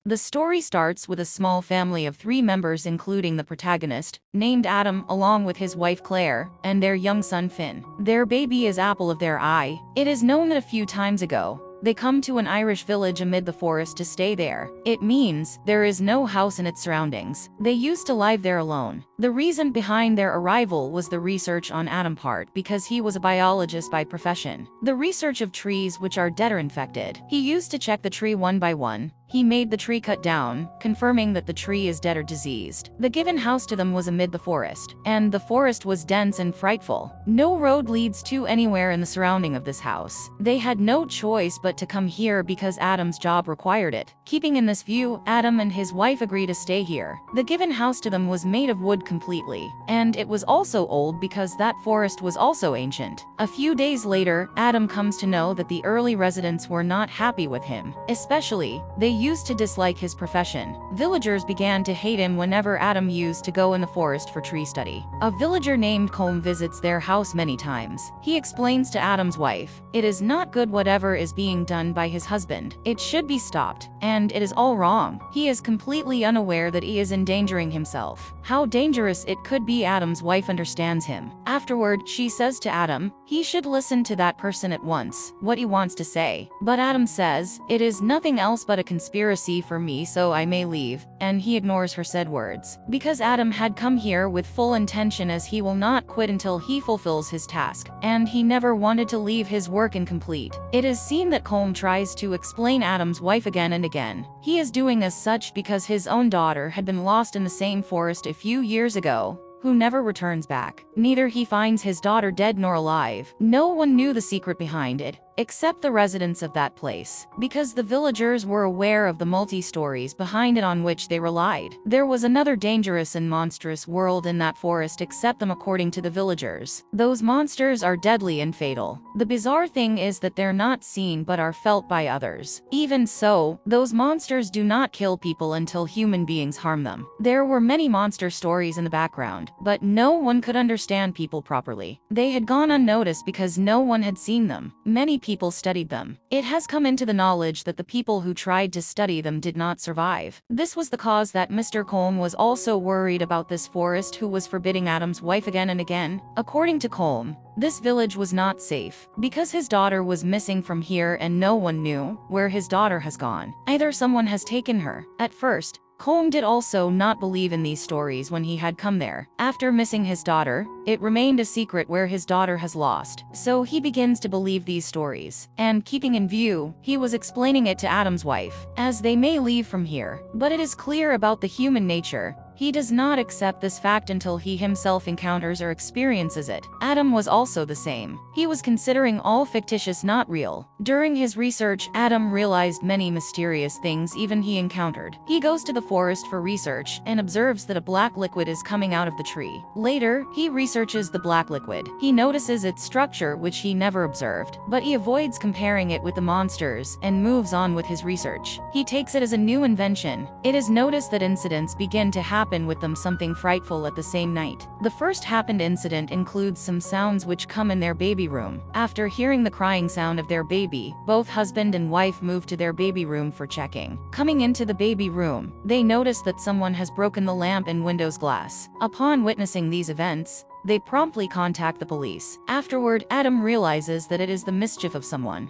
The story starts with a small family of 3 members, including the protagonist, named Adam, along with his wife Claire, and their young son Finn. Their baby is apple of their eye. It is known that a few times ago, they come to an Irish village amid the forest to stay there. It means there is no house in its surroundings. They used to live there alone. The reason behind their arrival was the research on Adam part, because he was a biologist by profession. The research of trees which are dead or infected. He used to check the tree one by one. He made the tree cut down, confirming that the tree is dead or diseased. The given house to them was amid the forest, and the forest was dense and frightful. No road leads to anywhere in the surrounding of this house. They had no choice but to come here because Adam's job required it. Keeping in this view, Adam and his wife agree to stay here. The given house to them was made of wood completely, and it was also old because that forest was also ancient. A few days later, Adam comes to know that the early residents were not happy with him. Especially, they used to dislike his profession. Villagers began to hate him whenever Adam used to go in the forest for tree study. A villager named Colm visits their house many times. He explains to Adam's wife, "It is not good whatever is being done by his husband. It should be stopped, and it is all wrong. He is completely unaware that he is endangering himself." How dangerous it could be, Adam's wife understands him. Afterward, she says to Adam, he should listen to that person at once, what he wants to say. But Adam says, "It is nothing else but a conspiracy for me, so I may leave," and he ignores her said words. Because Adam had come here with full intention, as he will not quit until he fulfills his task, and he never wanted to leave his work incomplete. It is seen that Colm tries to explain Adam's wife again and again. He is doing as such because his own daughter had been lost in the same forest a few years ago, who never returns back. Neither he finds his daughter dead nor alive. No one knew the secret behind it, except the residents of that place, because the villagers were aware of the multi-stories behind it on which they relied. There was another dangerous and monstrous world in that forest except them, according to the villagers. Those monsters are deadly and fatal. The bizarre thing is that they're not seen but are felt by others. Even so, those monsters do not kill people until human beings harm them. There were many monster stories in the background, but no one could understand people properly. They had gone unnoticed because no one had seen them. Many people studied them. It has come into the knowledge that the people who tried to study them did not survive. This was the cause that Mr. Colm was also worried about this forest, who was forbidding Adam's wife again and again. According to Colm, this village was not safe because his daughter was missing from here and no one knew where his daughter has gone. Either someone has taken her. At first, Colm did also not believe in these stories when he had come there. After missing his daughter, it remained a secret where his daughter has lost. So he begins to believe these stories. And keeping in view, he was explaining it to Adam's wife, as they may leave from here. But it is clear about the human nature. He does not accept this fact until he himself encounters or experiences it. Adam was also the same. He was considering all fictitious, not real. During his research, Adam realized many mysterious things even he encountered. He goes to the forest for research and observes that a black liquid is coming out of the tree. Later, he researches the black liquid. He notices its structure, which he never observed, but he avoids comparing it with the monsters and moves on with his research. He takes it as a new invention. It is noticed that incidents begin to happen with them, something frightful at the same night. The first happened incident includes some sounds which come in their baby room. After hearing the crying sound of their baby, both husband and wife move to their baby room for checking. Coming into the baby room, they notice that someone has broken the lamp and windows glass. Upon witnessing these events, they promptly contact the police. Afterward, Adam realizes that it is the mischief of someone.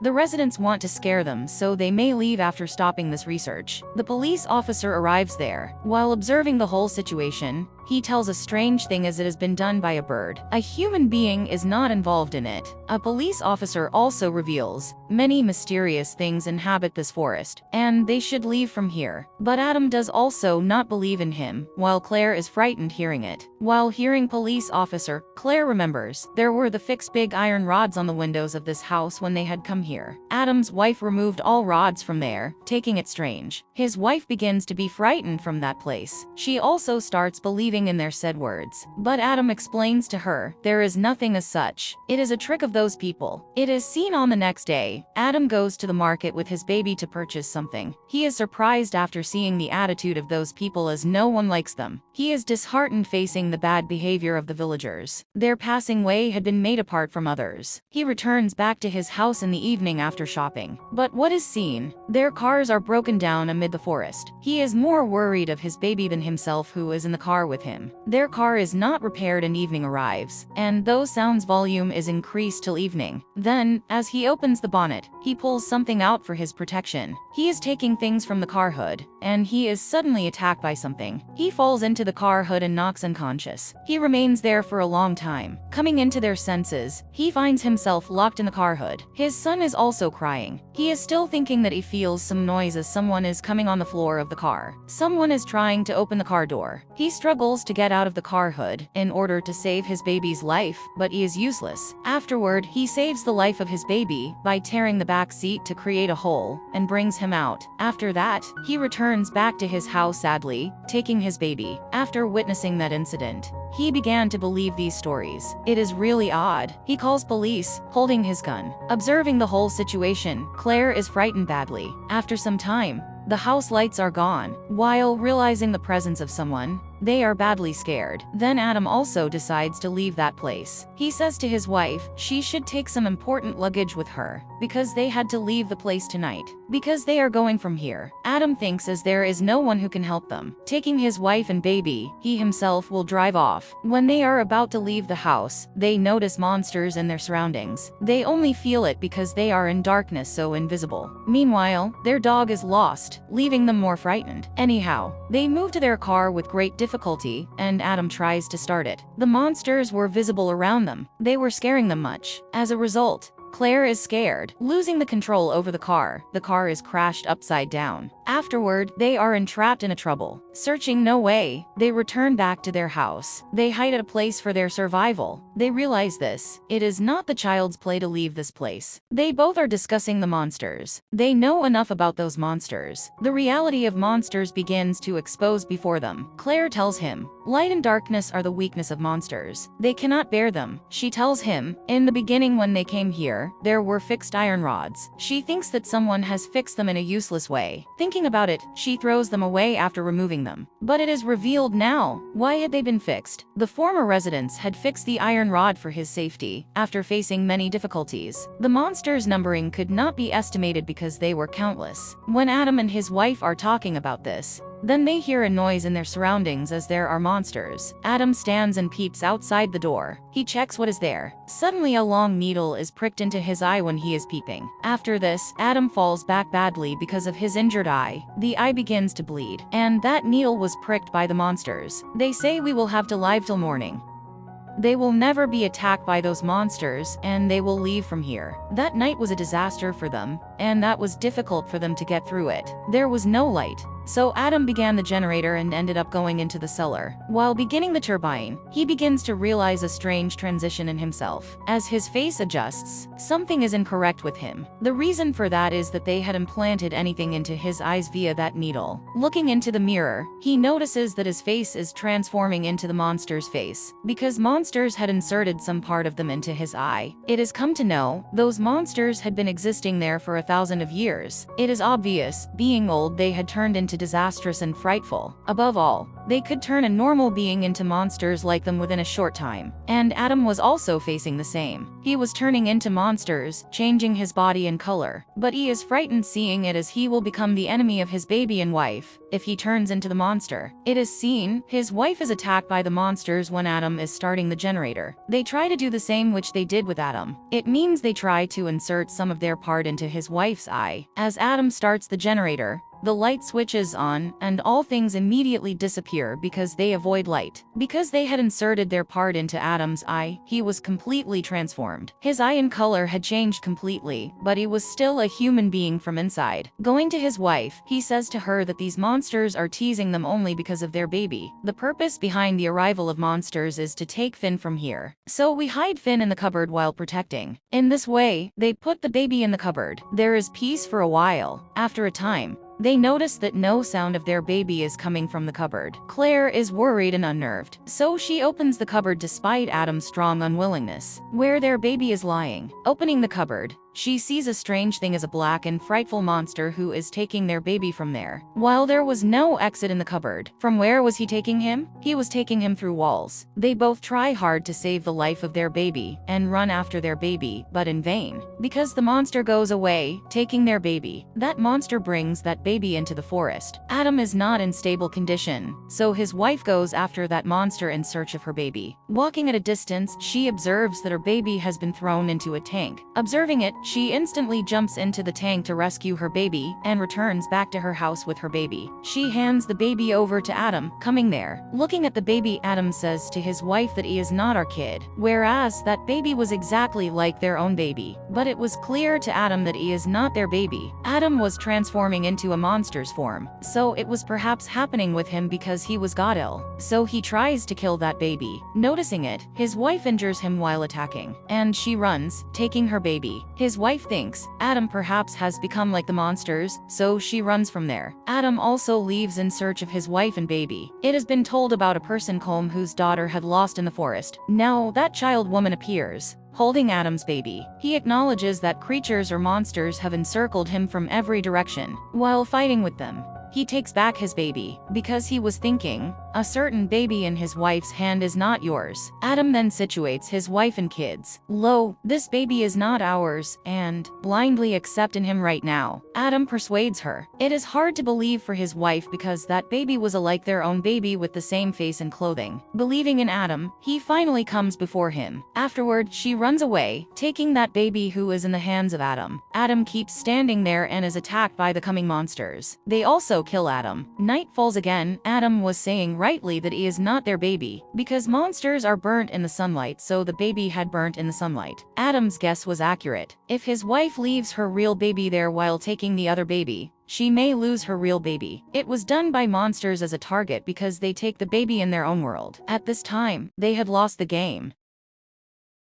The residents want to scare them, so they may leave after stopping this research. The police officer arrives there. While observing the whole situation, he tells a strange thing, as it has been done by a bird. A human being is not involved in it. A police officer also reveals many mysterious things inhabit this forest, and they should leave from here. But Adam does also not believe in him, while Claire is frightened hearing it. While hearing police officer, Claire remembers there were the fixed big iron rods on the windows of this house when they had come here. Adam's wife removed all rods from there, taking it strange. His wife begins to be frightened from that place. She also starts believing nothing in their said words. But Adam explains to her, there is nothing as such. It is a trick of those people. It is seen on the next day. Adam goes to the market with his baby to purchase something. He is surprised after seeing the attitude of those people as no one likes them. He is disheartened facing the bad behavior of the villagers. Their passing way had been made apart from others. He returns back to his house in the evening after shopping. But what is seen? Their cars are broken down amid the forest. He is more worried of his baby than himself, who is in the car with him. Their car is not repaired and evening arrives, and though sound's volume is increased till evening. Then, as he opens the bonnet, he pulls something out for his protection. He is taking things from the car hood, and he is suddenly attacked by something. He falls into the car hood and knocks unconscious. He remains there for a long time. Coming into their senses, he finds himself locked in the car hood. His son is also crying. He is still thinking that he feels some noise as someone is coming on the floor of the car. Someone is trying to open the car door. He struggles to get out of the car hood in order to save his baby's life, but he is useless. Afterward, he saves the life of his baby by tearing the back seat to create a hole and brings him out. After that, he returns back to his house sadly, taking his baby. After witnessing that incident, he began to believe these stories. It is really odd. He calls police, holding his gun. Observing the whole situation, Claire is frightened badly. After some time, the house lights are gone. While realizing the presence of someone, they are badly scared. Then Adam also decides to leave that place. He says to his wife she should take some important luggage with her, because they had to leave the place tonight. Because they are going from here, Adam thinks as there is no one who can help them. Taking his wife and baby, he himself will drive off. When they are about to leave the house, they notice monsters in their surroundings. They only feel it because they are in darkness, so invisible. Meanwhile, their dog is lost, leaving them more frightened. Anyhow, they move to their car with great difficulty, and Adam tries to start it. The monsters were visible around them. They were scaring them much. As a result, Claire is scared, losing the control over the car. The car is crashed upside down. Afterward, they are entrapped in a trouble. Searching no way, they return back to their house. They hide at a place for their survival. They realize this. It is not the child's play to leave this place. They both are discussing the monsters. They know enough about those monsters. The reality of monsters begins to expose before them. Claire tells him, light and darkness are the weakness of monsters. They cannot bear them. She tells him, in the beginning when they came here, there were fixed iron rods. She thinks that someone has fixed them in a useless way. Thinking about it, she throws them away after removing them. But it is revealed now, why had they been fixed? The former residents had fixed the iron rod for his safety, after facing many difficulties. The monsters' numbering could not be estimated because they were countless. When Adam and his wife are talking about this, then they hear a noise in their surroundings as there are monsters. Adam stands and peeps outside the door. He checks what is there. Suddenly a long needle is pricked into his eye when he is peeping. After this, Adam falls back badly because of his injured eye. The eye begins to bleed, and that needle was pricked by the monsters. They say we will have to live till morning. They will never be attacked by those monsters, and they will leave from here. That night was a disaster for them, and that was difficult for them to get through it. There was no light. So Adam began the generator and ended up going into the cellar. While beginning the turbine, he begins to realize a strange transition in himself. As his face adjusts, something is incorrect with him. The reason for that is that they had implanted anything into his eyes via that needle. Looking into the mirror, he notices that his face is transforming into the monster's face, because monsters had inserted some part of them into his eye. It has come to know, those monsters had been existing there for 1,000 of years. It is obvious, being old, they had turned into disastrous and frightful. Above all, they could turn a normal being into monsters like them within a short time. And Adam was also facing the same. He was turning into monsters, changing his body and color. But he is frightened seeing it as he will become the enemy of his baby and wife if he turns into the monster. It is seen, his wife is attacked by the monsters when Adam is starting the generator. They try to do the same which they did with Adam. It means they try to insert some of their part into his wife's eye. As Adam starts the generator, the light switches on, and all things immediately disappear because they avoid light. Because they had inserted their part into Adam's eye, he was completely transformed. His eye and color had changed completely, but he was still a human being from inside. Going to his wife, he says to her that these monsters are teasing them only because of their baby. The purpose behind the arrival of monsters is to take Finn from here. So we hide Finn in the cupboard while protecting. In this way, they put the baby in the cupboard. There is peace for a while. After a time, They notice that no sound of their baby is coming from the cupboard. Claire is worried and unnerved, so she opens the cupboard despite Adam's strong unwillingness, where their baby is lying. Opening the cupboard, she sees a strange thing as a black and frightful monster who is taking their baby from there. While there was no exit in the cupboard, from where was he taking him? He was taking him through walls. They both try hard to save the life of their baby and run after their baby, but in vain, because the monster goes away, taking their baby. That monster brings that baby into the forest. Adam is not in stable condition, so his wife goes after that monster in search of her baby. Walking at a distance, she observes that her baby has been thrown into a tank. Observing it, she instantly jumps into the tank to rescue her baby and returns back to her house with her baby. She hands the baby over to Adam, coming there. Looking at the baby, Adam says to his wife that he is not our kid, whereas that baby was exactly like their own baby. But it was clear to Adam that he is not their baby. Adam was transforming into a monster's form, so it was perhaps happening with him because he was got ill. So he tries to kill that baby. Noticing it, his wife injures him while attacking, and she runs, taking her baby. His wife thinks Adam perhaps has become like the monsters, so she runs from there. Adam also leaves in search of his wife and baby. It has been told about a person Colm whose daughter had lost in the forest. Now that child woman appears, holding Adam's baby. He acknowledges that creatures or monsters have encircled him from every direction. While fighting with them, he takes back his baby, because he was thinking, a certain baby in his wife's hand is not yours. Adam then situates his wife and kids. Lo, this baby is not ours, and blindly accept in him right now. Adam persuades her. It is hard to believe for his wife because that baby was alike their own baby with the same face and clothing. Believing in Adam, he finally comes before him. Afterward, she runs away, taking that baby who is in the hands of Adam. Adam keeps standing there and is attacked by the coming monsters. They also kill Adam. Night falls again. Adam was saying rightly that he is not their baby, because monsters are burnt in the sunlight, so the baby had burnt in the sunlight. Adam's guess was accurate. If his wife leaves her real baby there while taking the other baby, she may lose her real baby. It was done by monsters as a target because they take the baby in their own world. At this time, they had lost the game.